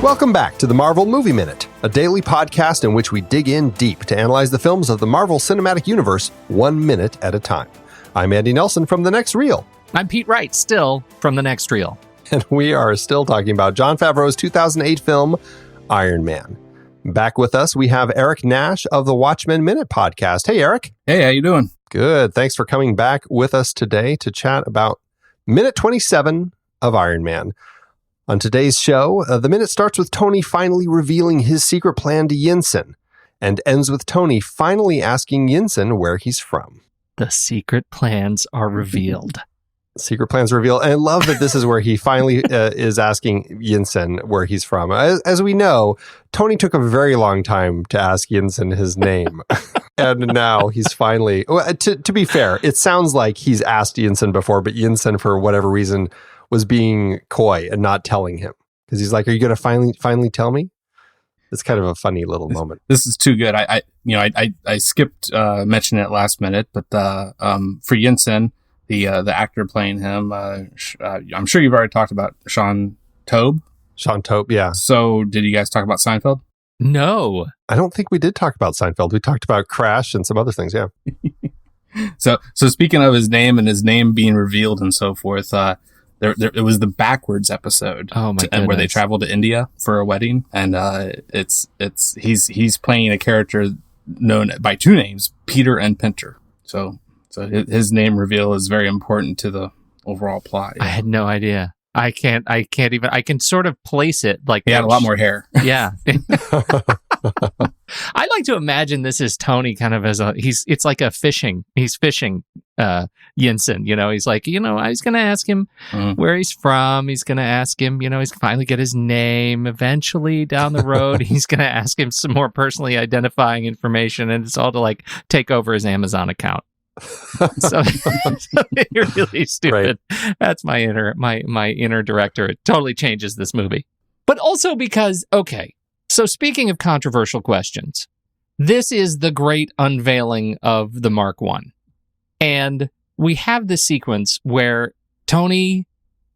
Welcome back to the Marvel Movie Minute, a daily podcast in which we dig in deep to analyze the films of the Marvel Cinematic Universe 1 minute at a time. I'm Andy Nelson from The Next Reel. I'm Pete Wright, still from The Next Reel. And we are still talking about Jon Favreau's 2008 film, Iron Man. Back with us, we have Eric Nash of the Watchmen Minute Podcast. Hey, Eric. Hey, how you doing? Good. Thanks for coming back with us today to chat about minute 27 of Iron Man. On today's show, the minute starts with Tony finally revealing his secret plan to Yinsen and ends with Tony finally asking Yinsen where he's from. The secret plans are revealed. Secret plans revealed. And I love that this is where he finally is asking Yinsen where he's from. As we know, Tony took a very long time to ask Yinsen his name. And now he's finally... To be fair, it sounds like he's asked Yinsen before, but Yinsen, for whatever reason, was being coy and not telling him. Because he's like, are you going to finally tell me? It's kind of a funny little moment. This is too good. I skipped mentioning it last minute, but for Yinsen, the actor playing him, I'm sure you've already talked about Sean Tobe. Sean Tobe, yeah. So did you guys talk about Seinfeld? No. I don't think we did talk about Seinfeld. We talked about Crash and some other things, yeah. So speaking of his name and his name being revealed and so forth, it was the backwards episode. Oh my goodness. Where they travel to India for a wedding, and he's playing a character known by two names, Peter and Pinter. So his name reveal is very important to the overall plot. I had no idea. I can't even. I can sort of place it like he had a lot more hair. Yeah. I like to imagine this is Tony kind of as it's like he's fishing Yinsen, he's like, I was going to ask him where he's from. He's going to ask him, he's finally get his name. Eventually down the road, he's going to ask him some more personally identifying information, and it's all to like take over his Amazon account. So you're really stupid. Right. That's my inner director. It totally changes this movie. But also because, okay, so speaking of controversial questions, this is the great unveiling of the Mark I. And we have this sequence where Tony,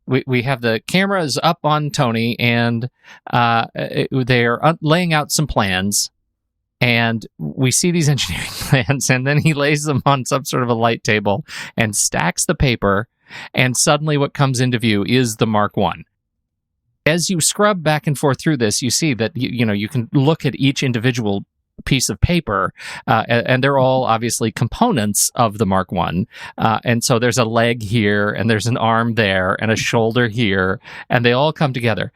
we have the cameras up on Tony, and they are laying out some plans. And we see these engineering plans, and then he lays them on some sort of a light table and stacks the paper, and suddenly what comes into view is the Mark I. As you scrub back and forth through this, you see that you can look at each individual piece of paper, and they're all obviously components of the Mark I. And so there's a leg here, and there's an arm there, and a shoulder here, and they all come together.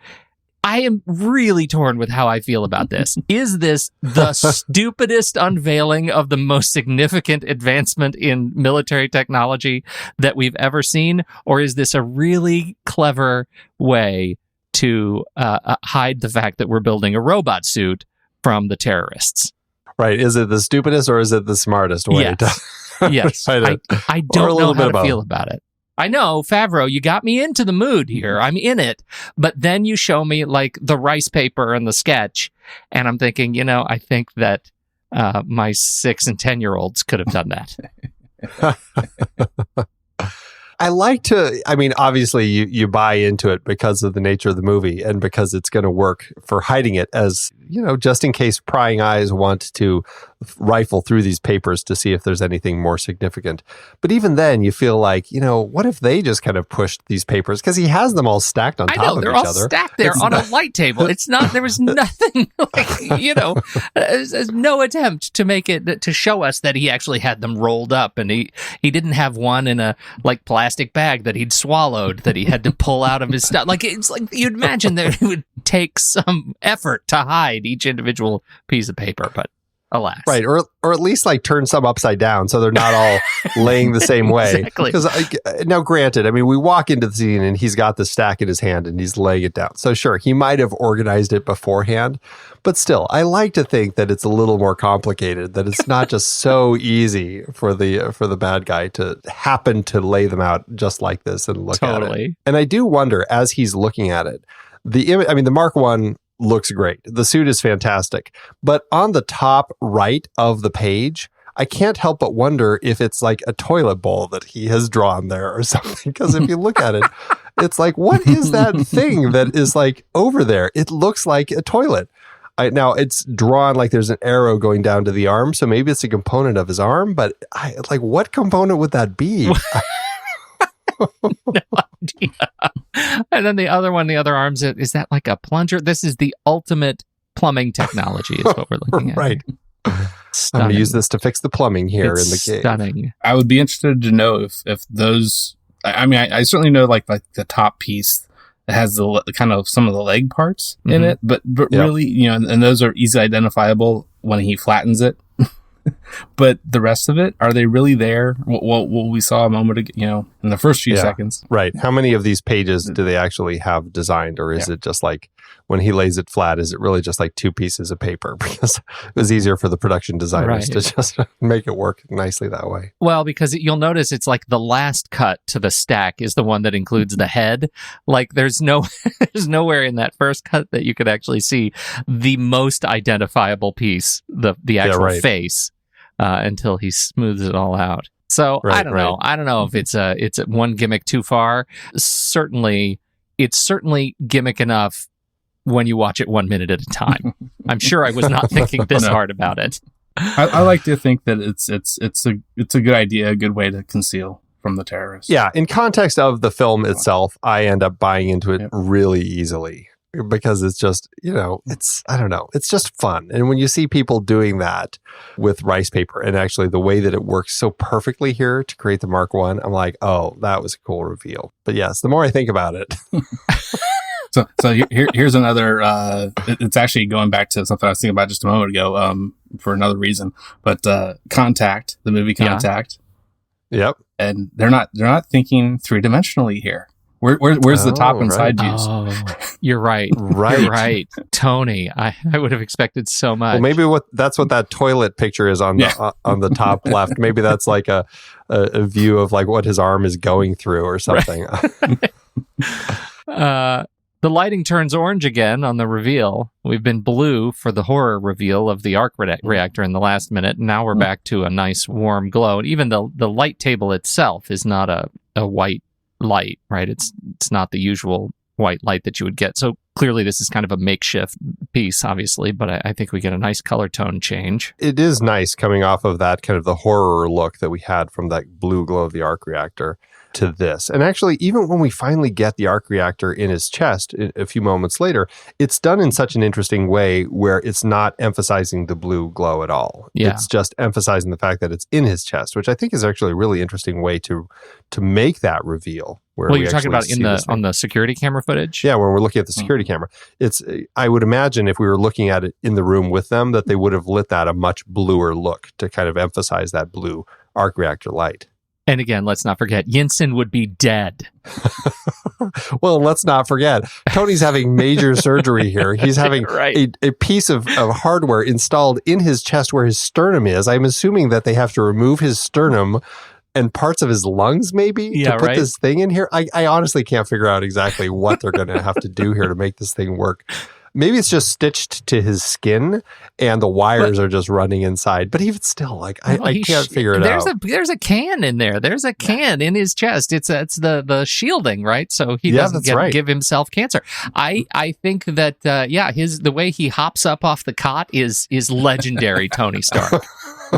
I am really torn with how I feel about this. Is this the stupidest unveiling of the most significant advancement in military technology that we've ever seen? Or is this a really clever way to hide the fact that we're building a robot suit from the terrorists? Right. Is it the stupidest or is it the smartest way? Yes. Yes. I don't know how to feel about it. I know, Favreau, you got me into the mood here. I'm in it. But then you show me like the rice paper and the sketch, and I'm thinking, I think that my 6 and 10-year-olds could have done that. Obviously you buy into it because of the nature of the movie and because it's going to work for hiding it as, just in case prying eyes want to rifle through these papers to see if there's anything more significant. But even then you feel like, what if they just kind of pushed these papers? Because he has them all stacked on top of each other. They're all stacked there on a light table. It's not, there was nothing there's no attempt to make it, to show us that he actually had them rolled up, and he didn't have one in a like plastic bag that he'd swallowed that he had to pull out of his stuff. Like, it's like you'd imagine that it would take some effort to hide each individual piece of paper, but alas. Right, or at least like turn some upside down so they're not all laying the same way. Exactly. Because now, granted, we walk into the scene and he's got the stack in his hand and he's laying it down. So sure, he might have organized it beforehand, but still, I like to think that it's a little more complicated. That it's not just so easy for the bad guy to happen to lay them out just like this and look at it. And I do wonder, as he's looking at it, the Mark I looks great. The suit is fantastic. But on the top right of the page, I can't help but wonder if it's like a toilet bowl that he has drawn there or something. Because if you look at it, It's like, what is that thing that is like over there? It looks like a toilet. Now it's drawn like there's an arrow going down to the arm, so maybe it's a component of his arm. But what component would that be? No idea. And then the other arms, is that like a plunger? This is the ultimate plumbing technology, is what we're looking at. Right. Stunning. I'm going to use this to fix the plumbing here in the cave. Stunning. I would be interested to know if those. I mean, I certainly know like the top piece has the kind of some of the leg parts in it, but really, you know, and those are easily identifiable when he flattens it. But the rest of it, are they really there? What we saw a moment ago, you know, in the first few seconds. Right. How many of these pages do they actually have designed? Or is it just like, when he lays it flat, is it really just like two pieces of paper? Because it was easier for the production designers to just make it work nicely that way. Well, because you'll notice it's like the last cut to the stack is the one that includes the head. Like there's nowhere in that first cut that you could actually see the most identifiable piece, the actual face, until he smooths it all out. So I don't know. I don't know if it's one gimmick too far. It's certainly gimmick enough when you watch it 1 minute at a time. I'm sure I was not thinking this hard about it. I like to think that it's a good idea, a good way to conceal from the terrorists. Yeah, in context of the film itself, I end up buying into it really easily because it's just, you know, I don't know, it's just fun. And when you see people doing that with rice paper, and actually the way that it works so perfectly here to create the Mark I, I'm like, oh, that was a cool reveal. But yes, the more I think about it. So here's another. It's actually going back to something I was thinking about just a moment ago. For another reason, but Contact, the movie Contact. Yeah. Yep. And they're not thinking 3-dimensionally here. Where's the top and side views? Oh, you're right. You're right, Tony. I would have expected so much. Well, maybe that's what that toilet picture is on the top left. Maybe that's like a view of like what his arm is going through or something. The lighting turns orange again on the reveal. We've been blue for the horror reveal of the arc reactor in the last minute. And now we're back to a nice warm glow. And even the light table itself is not a white light, right? It's not the usual white light that you would get. So clearly this is kind of a makeshift piece, obviously, but I think we get a nice color tone change. It is nice coming off of that kind of the horror look that we had from that blue glow of the arc reactor to this. And actually, even when we finally get the arc reactor in his chest a few moments later, it's done in such an interesting way where it's not emphasizing the blue glow at all. Yeah. It's just emphasizing the fact that it's in his chest, which I think is actually a really interesting way to make that reveal. Well, you're talking about on the security camera footage? Yeah, when we're looking at the security camera. I would imagine if we were looking at it in the room with them, that they would have lit that a much bluer look to kind of emphasize that blue arc reactor light. And again, let's not forget, Yinsen would be dead. Well, let's not forget, Tony's having major surgery here. He's having a piece of hardware installed in his chest where his sternum is. I'm assuming that they have to remove his sternum and parts of his lungs maybe to put this thing in here. I honestly can't figure out exactly what they're going to have to do here to make this thing work. Maybe it's just stitched to his skin and the wires are just running inside. But even still, like, I can't figure it out. There's a can in there. There's a can in his chest. It's the shielding, right? So he doesn't give himself cancer. I think that, the way he hops up off the cot is legendary Tony Stark.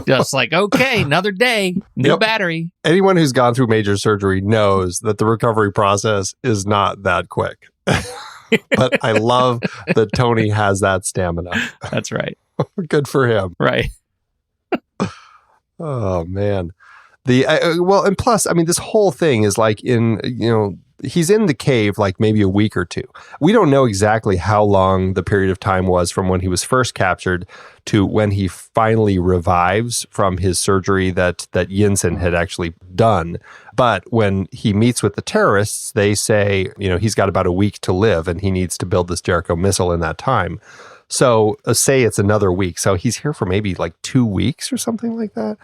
Just like, okay, another day, new battery. Anyone who's gone through major surgery knows that the recovery process is not that quick. But I love that Tony has that stamina. That's right. Good for him. Right. Oh, man. And plus, I mean, this whole thing is like he's in the cave like maybe a week or two. We don't know exactly how long the period of time was from when he was first captured to when he finally revives from his surgery that Yinsen had actually done. But when he meets with the terrorists, they say, he's got about a week to live and he needs to build this Jericho missile in that time. So say it's another week. So he's here for maybe like 2 weeks or something like that.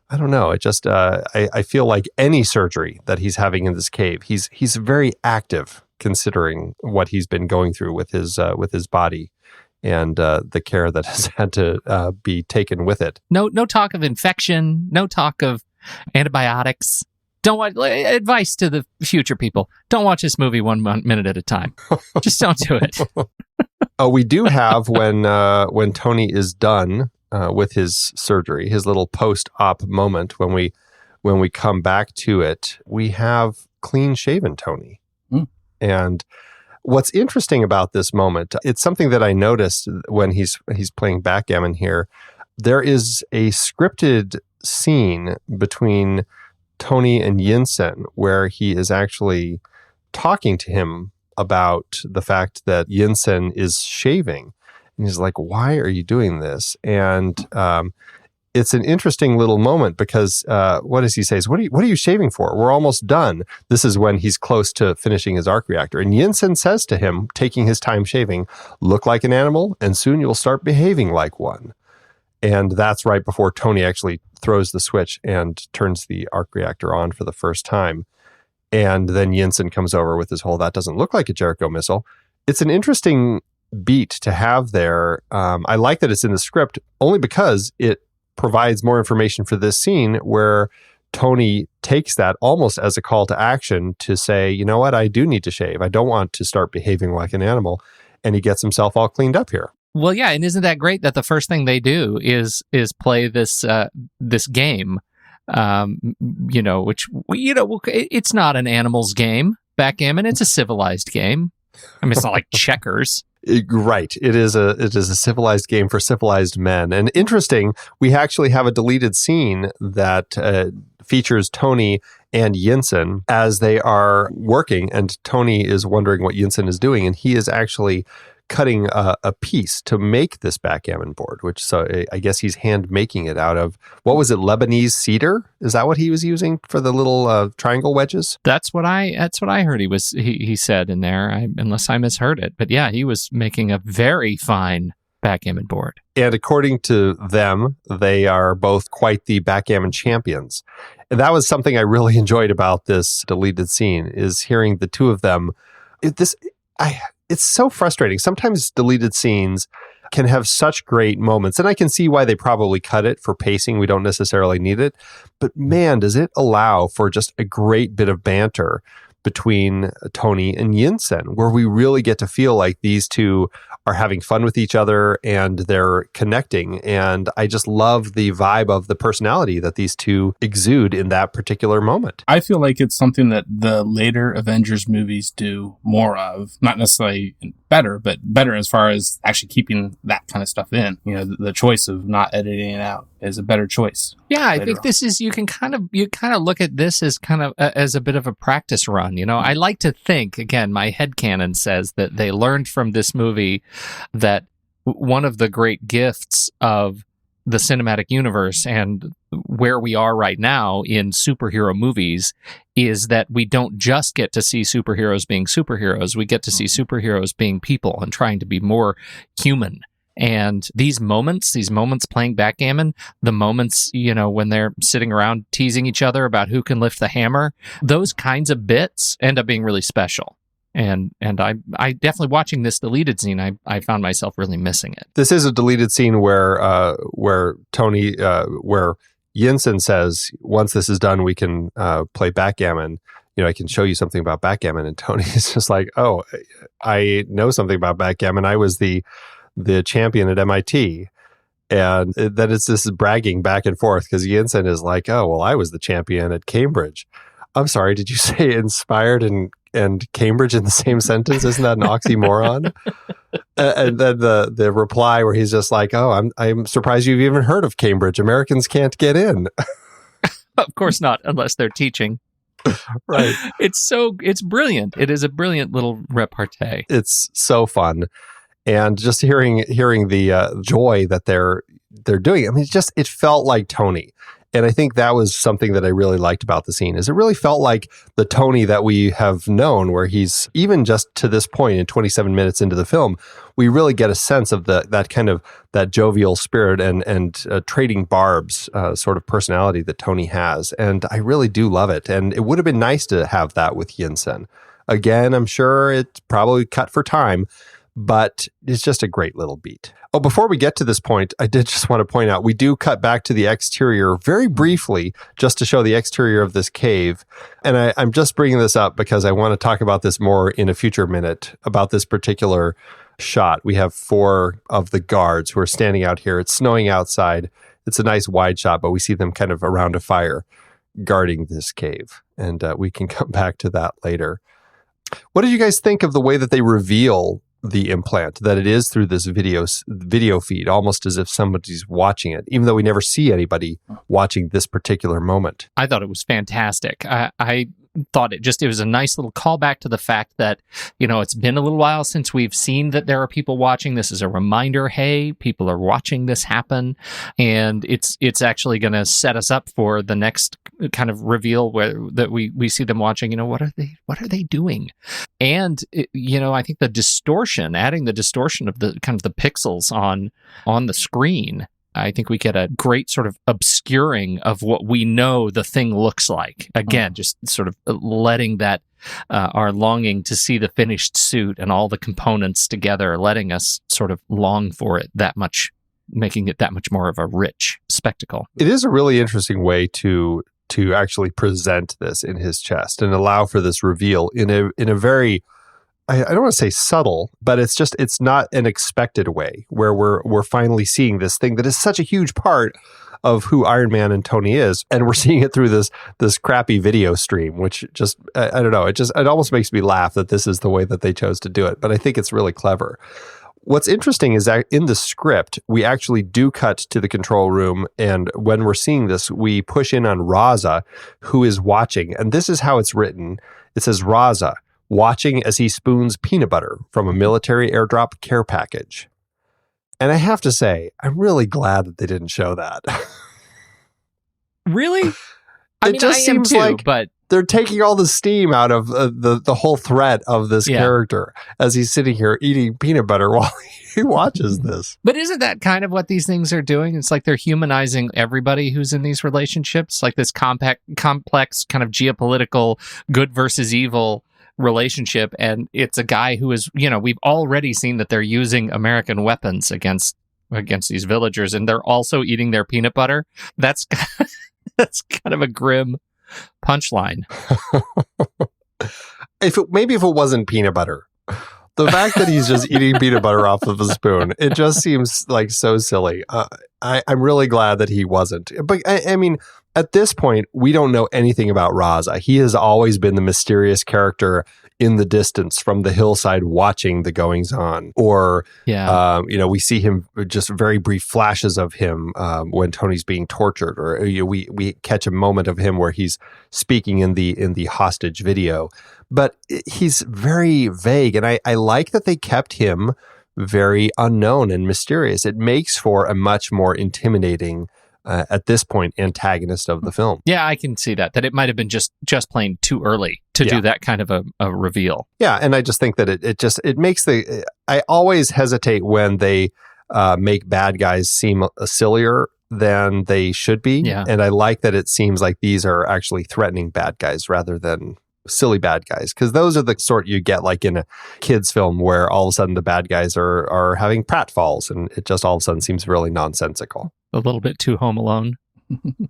I don't know. It just, I feel like any surgery that he's having in this cave, he's very active considering what he's been going through with his body and the care that has had to be taken with it. No talk of infection. No talk of antibiotics. Don't watch. Advice to the future people: don't watch this movie 1 minute at a time. Just don't do it. We do have when Tony is done with his surgery, his little post-op moment. When we come back to it, we have clean-shaven Tony. And what's interesting about this moment, it's something that I noticed when he's playing backgammon here. There is a scripted scene between Tony and Yinsen where he is actually talking to him about the fact that Yinsen is shaving. And he's like, why are you doing this? And it's an interesting little moment because what does he say? What are you shaving for? We're almost done. This is when he's close to finishing his arc reactor. And Yinsen says to him, taking his time shaving, look like an animal and soon you'll start behaving like one. And that's right before Tony actually throws the switch and turns the arc reactor on for the first time. And then Yinsen comes over with his whole, that doesn't look like a Jericho missile. It's an interesting beat to have there. I like that it's in the script only because it provides more information for this scene where Tony takes that almost as a call to action to say, you know what, I do need to shave. I don't want to start behaving like an animal. And he gets himself all cleaned up here. Well, yeah, and isn't that great that the first thing they do is play this game, which it's not an animals game, backgammon. It's a civilized game. I mean, it's not like checkers. Right. It is a civilized game for civilized men. And interesting, we actually have a deleted scene that features Tony and Yinsen as they are working, and Tony is wondering what Yinsen is doing, and he is actually cutting a piece to make this backgammon board, so I guess he's hand making it out of, what was it, Lebanese cedar? Is that what he was using for the little triangle wedges? That's what I heard he said in there, unless I misheard it. But yeah, he was making a very fine backgammon board. And according to them, they are both quite the backgammon champions. And that was something I really enjoyed about this deleted scene, is hearing the two of them. It's so frustrating. Sometimes deleted scenes can have such great moments, and I can see why they probably cut it for pacing. We don't necessarily need it, but man, does it allow for just a great bit of banter between Tony and Yinsen, where we really get to feel like these two are having fun with each other and they're connecting. And I just love the vibe of the personality that these two exude in that particular moment. I feel like it's something that the later Avengers movies do more of, not necessarily better, but better as far as actually keeping that kind of stuff in. You know, the choice of not editing it out is a better choice. Yeah, I think this is, you kind of look at this as kind of as a bit of a practice run. You know, I like to think, again, my headcanon says that they learned from this movie that one of the great gifts of the cinematic universe and where we are right now in superhero movies is that we don't just get to see superheroes being superheroes. We get to see superheroes being people and trying to be more human. And these moments playing backgammon, the moments, you know, when they're sitting around teasing each other about who can lift the hammer, those kinds of bits end up being really special. And I definitely, watching this deleted scene, I found myself really missing it. This is a deleted scene where Tony, where Yinsen says, once this is done, we can play backgammon. You know, I can show you something about backgammon. And Tony is just like, oh, I know something about backgammon. I was the champion at MIT. And then it's this bragging back and forth because Yinsen is like, oh, well, I was the champion at Cambridge. I'm sorry, did you say inspired and Cambridge in the same sentence? Isn't that an oxymoron? And then the reply where he's just like, oh, I'm surprised you've even heard of Cambridge. Americans can't get in. Of course not, unless they're teaching. Right. It's brilliant. It is a brilliant little repartee. It's so fun. And just hearing the joy that they're doing. I mean, it felt like Tony. And I think that was something that I really liked about the scene, is it really felt like the Tony that we have known, where he's, even just to this point in 27 minutes into the film, we really get a sense of that jovial spirit and trading barbs sort of personality that Tony has. And I really do love it. And it would have been nice to have that with Yinsen. Again, I'm sure it's probably cut for time, but it's just a great little beat. Oh, before we get to this point, I did just want to point out, we do cut back to the exterior very briefly just to show the exterior of this cave. And I'm just bringing this up because I want to talk about this more in a future minute about this particular shot. We have 4 of the guards who are standing out here. It's snowing outside. It's a nice wide shot, but we see them kind of around a fire guarding this cave. And we can come back to that later. What did you guys think of the way that they reveal the implant, that it is through this video feed, almost as if somebody's watching it, even though we never see anybody watching this particular moment? I thought it was fantastic. I thought it was a nice little callback to the fact that, it's been a little while since we've seen that there are people watching. This is a reminder, hey, people are watching this happen, and it's actually going to set us up for the next kind of reveal that we see them watching. What are they doing? And I think adding the distortion of the kind of the pixels on the screen, I think we get a great sort of obscuring of what we know the thing looks like. Again, just sort of letting that our longing to see the finished suit and all the components together, letting us sort of long for it that much, making it that much more of a rich spectacle. It is a really interesting way to actually present this in his chest and allow for this reveal in a very, I don't want to say subtle, but it's not an expected way where we're finally seeing this thing that is such a huge part of who Iron Man and Tony is, and we're seeing it through this crappy video stream, which just, I don't know, it almost makes me laugh that this is the way that they chose to do it, but I think it's really clever. What's interesting is that in the script, we actually do cut to the control room, and when we're seeing this, we push in on Raza, who is watching, and this is how it's written. It says, Raza, watching as he spoons peanut butter from a military airdrop care package. And I have to say, I'm really glad that they didn't show that. Really? It just seems like but they're taking all the steam out of the whole threat of this character as he's sitting here eating peanut butter while he watches this. But isn't that kind of what these things are doing? It's like they're humanizing everybody who's in these relationships, like this complex kind of geopolitical good versus evil relationship, and it's a guy who is, we've already seen that they're using American weapons against these villagers, and they're also eating their peanut butter. That's kind of a grim punchline. If it wasn't peanut butter, the fact that he's just eating peanut butter off of a spoon, it just seems like so silly. I'm really glad that he wasn't. But I mean, at this point, we don't know anything about Raza. He has always been the mysterious character in the distance from the hillside watching the goings on. Or, we see him, just very brief flashes of him when Tony's being tortured. Or we catch a moment of him where he's speaking in the hostage video. But he's very vague. And I like that they kept him very unknown and mysterious. It makes for a much more intimidating at this point, antagonist of the film. Yeah, I can see that it might have been just plain too early to do that kind of a reveal. Yeah, and I just think that it makes I always hesitate when they make bad guys seem sillier than they should be. Yeah. And I like that it seems like these are actually threatening bad guys rather than silly bad guys, because those are the sort you get like in a kid's film where all of a sudden the bad guys are having pratfalls, and it just all of a sudden seems really nonsensical. A little bit too Home Alone.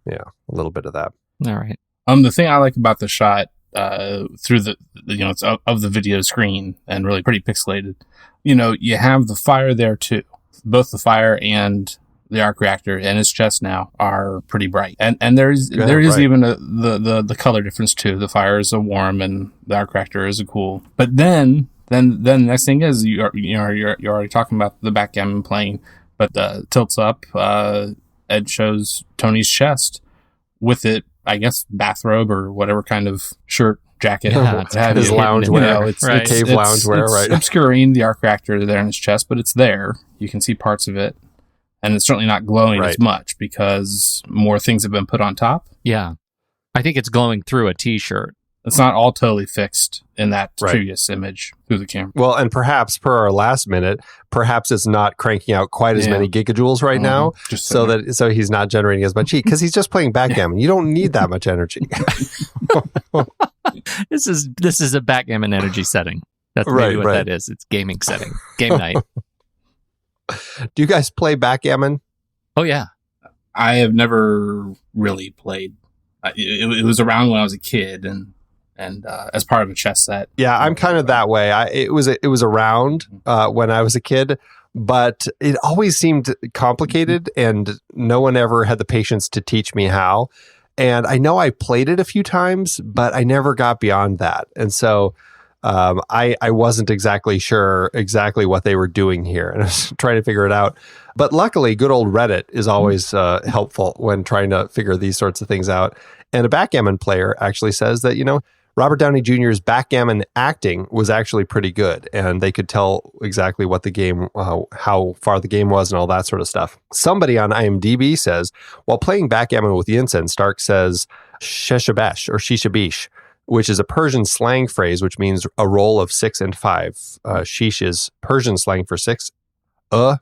Yeah, a little bit of that. All right. The thing I like about the shot through it's of the video screen and really pretty pixelated. You have the fire there too. Both the fire and the arc reactor in his chest now are pretty bright, and there is even the color difference too. The fire is a warm and the arc reactor is a cool. But then the next thing is you're already talking about the backgammon playing, but tilts up. Ed shows Tony's chest with it, I guess, bathrobe or whatever kind of shirt, jacket, his loungewear, it's cave loungewear, right? It's obscuring the arc reactor there in his chest, but it's there. You can see parts of it. And it's certainly not glowing as much because more things have been put on top. Yeah. I think it's glowing through a t-shirt. It's not all totally fixed in that previous image through the camera. Well, and perhaps per our last minute, perhaps it's not cranking out quite as many gigajoules right now, so he's not generating as much heat because he's just playing backgammon. You don't need that much energy. This is a backgammon energy setting. That's maybe what that is. It's gaming setting. Game night. Do you guys play backgammon? Oh, yeah. I have never really played. It was around when I was a kid and as part of a chess set. Yeah, I'm kind of that way. It was around when I was a kid, but it always seemed complicated and no one ever had the patience to teach me how. And I know I played it a few times, but I never got beyond that. And so I wasn't exactly sure exactly what they were doing here, and I was trying to figure it out. But luckily, good old Reddit is always helpful when trying to figure these sorts of things out. And a backgammon player actually says that, Robert Downey Jr.'s backgammon acting was actually pretty good, and they could tell exactly what the game, how far the game was and all that sort of stuff. Somebody on IMDb says, while playing backgammon with Yinsen, Stark says Shesh Besh or Shisha Besh, which is a Persian slang phrase, which means a roll of 6 and 5. Shesh is Persian slang for 6.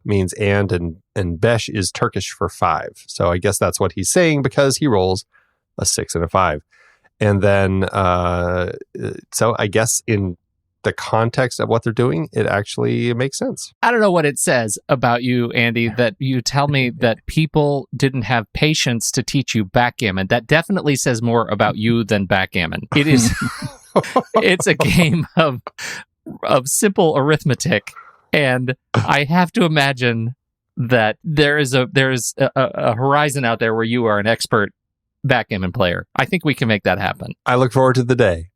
Means and Besh is Turkish for 5. So I guess that's what he's saying because he rolls a 6 and a 5. And then, so I guess in the context of what they're doing, it actually makes sense. I don't know what it says about you, Andy, that you tell me that people didn't have patience to teach you backgammon. That definitely says more about you than backgammon. It is, it's a game of simple arithmetic. And I have to imagine that there is a horizon out there where you are an expert backgammon player. I think we can make that happen. I look forward to the day.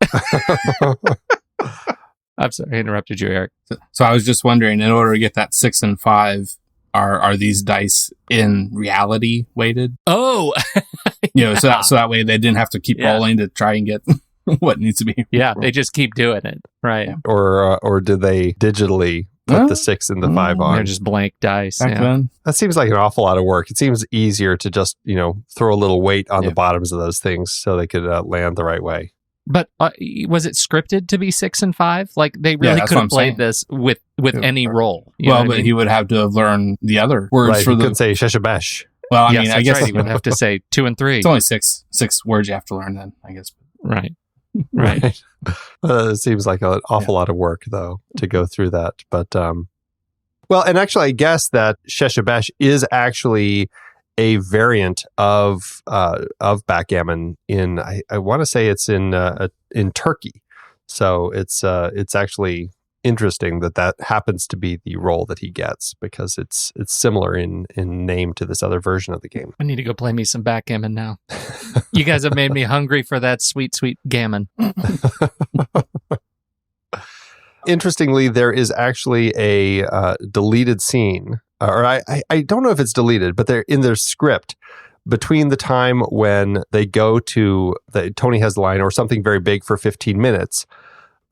I'm sorry, I interrupted you, Eric. So I was just wondering, in order to get that 6 and 5, are these dice in reality weighted? Oh, yeah. So that way they didn't have to keep rolling to try and get what needs to be. Yeah, they just keep doing it, right? Yeah. Or do they digitally put the 6 and the 5 on? They're just blank dice. That seems like an awful lot of work. It seems easier to just, throw a little weight on the bottoms of those things so they could land the right way. But was it scripted to be 6 and 5? Like they really could have played this with any roll. But he would have to have learned the other words for the. He could say Shesh Besh. Well, I guess right. He would have to say 2 and 3. It's only six words you have to learn then, I guess. Right. It seems like an awful lot of work, though, to go through that. But, well, and actually, I guess that Shesh Besh is actually a variant of backgammon in, I want to say it's in Turkey. So it's actually interesting that happens to be the role that he gets because it's similar in name to this other version of the game. I need to go play me some backgammon now. You guys have made me hungry for that sweet, sweet gammon. Interestingly, there is actually a deleted scene, or I don't know if it's deleted, but they're in their script between the time when they go to Tony has the line or something very big for 15 minutes.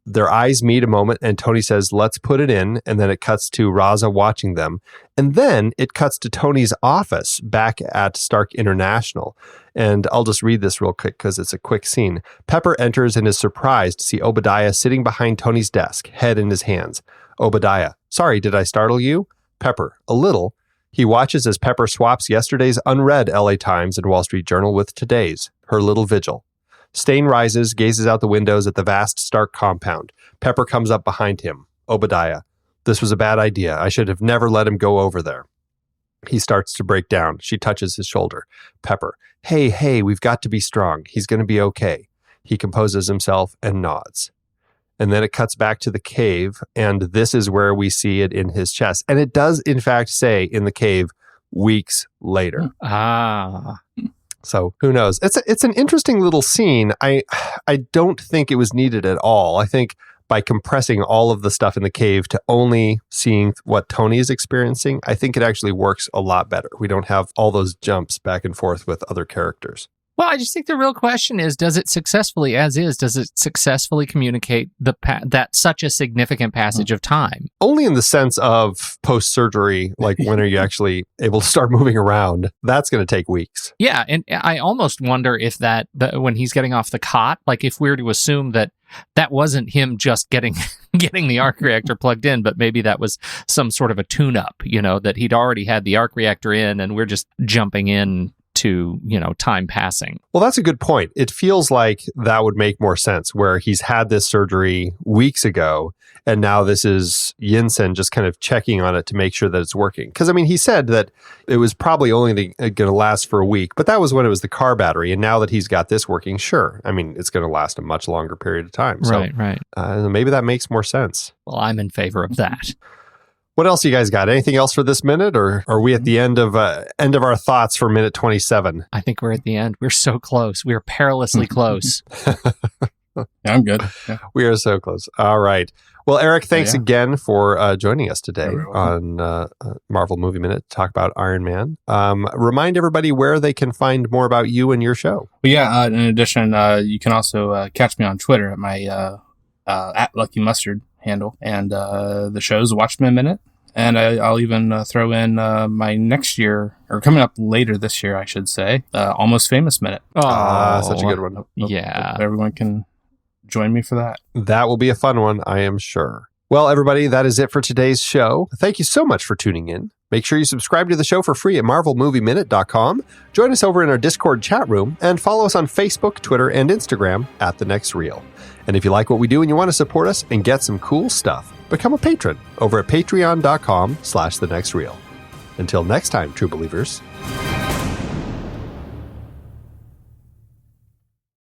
Their eyes meet a moment and Tony says, let's put it in. And then it cuts to Raza watching them. And then it cuts to Tony's office back at Stark International. And I'll just read this real quick because it's a quick scene. Pepper enters and is surprised to see Obadiah sitting behind Tony's desk, head in his hands. Obadiah, sorry, did I startle you? Pepper, a little. He watches as Pepper swaps yesterday's unread LA Times and Wall Street Journal with today's, her little vigil. Stain rises, gazes out the windows at the vast Stark compound. Pepper comes up behind him. Obadiah, this was a bad idea. I should have never let him go over there. He starts to break down. She touches his shoulder. Pepper, hey, we've got to be strong. He's going to be okay. He composes himself and nods. And then it cuts back to the cave, and this is where we see it in his chest. And it does, in fact, say in the cave, weeks later. So who knows? It's an interesting little scene. I don't think it was needed at all. I think by compressing all of the stuff in the cave to only seeing what Tony is experiencing, I think it actually works a lot better. We don't have all those jumps back and forth with other characters. Well, I just think the real question is, does it successfully communicate that such a significant passage of time? Only in the sense of post-surgery, like when are you actually able to start moving around? That's going to take weeks. Yeah, and I almost wonder if when he's getting off the cot, like if we're to assume that wasn't him just getting the arc reactor plugged in, but maybe that was some sort of a tune-up, that he'd already had the arc reactor in and we're just jumping in to, time passing. Well, that's a good point. It feels like that would make more sense, where he's had this surgery weeks ago, and now this is Yinsen just kind of checking on it to make sure that it's working. Because, he said that it was probably only going to last for a week, but that was when it was the car battery. And now that he's got this working, sure. it's going to last a much longer period of time. So, right. Maybe that makes more sense. Well, I'm in favor of that. What else you guys got? Anything else for this minute, or are we at the end of our thoughts for minute 27? I think we're at the end. We're so close. We're perilously close. Yeah, I'm good. Yeah. We are so close. All right. Well, Eric, thanks again for joining us today on Marvel Movie Minute to talk about Iron Man. Remind everybody where they can find more about you and your show. Well, yeah. In addition, you can also catch me on Twitter at my at Lucky Mustard handle, and the show's Watchmen Minute. And I'll even throw in my next year, or coming up later this year, I should say, Almost Famous Minute. Such a good one. Hope everyone can join me for that. That will be a fun one, I am sure. Well, everybody, that is it for today's show. Thank you so much for tuning in. Make sure you subscribe to the show for free at marvelmovieminute.com. Join us over in our Discord chat room, and follow us on Facebook, Twitter, and Instagram at The Next Reel. And if you like what we do and you want to support us and get some cool stuff, become a patron over at patreon.com/thenextreel. Until next time, true believers.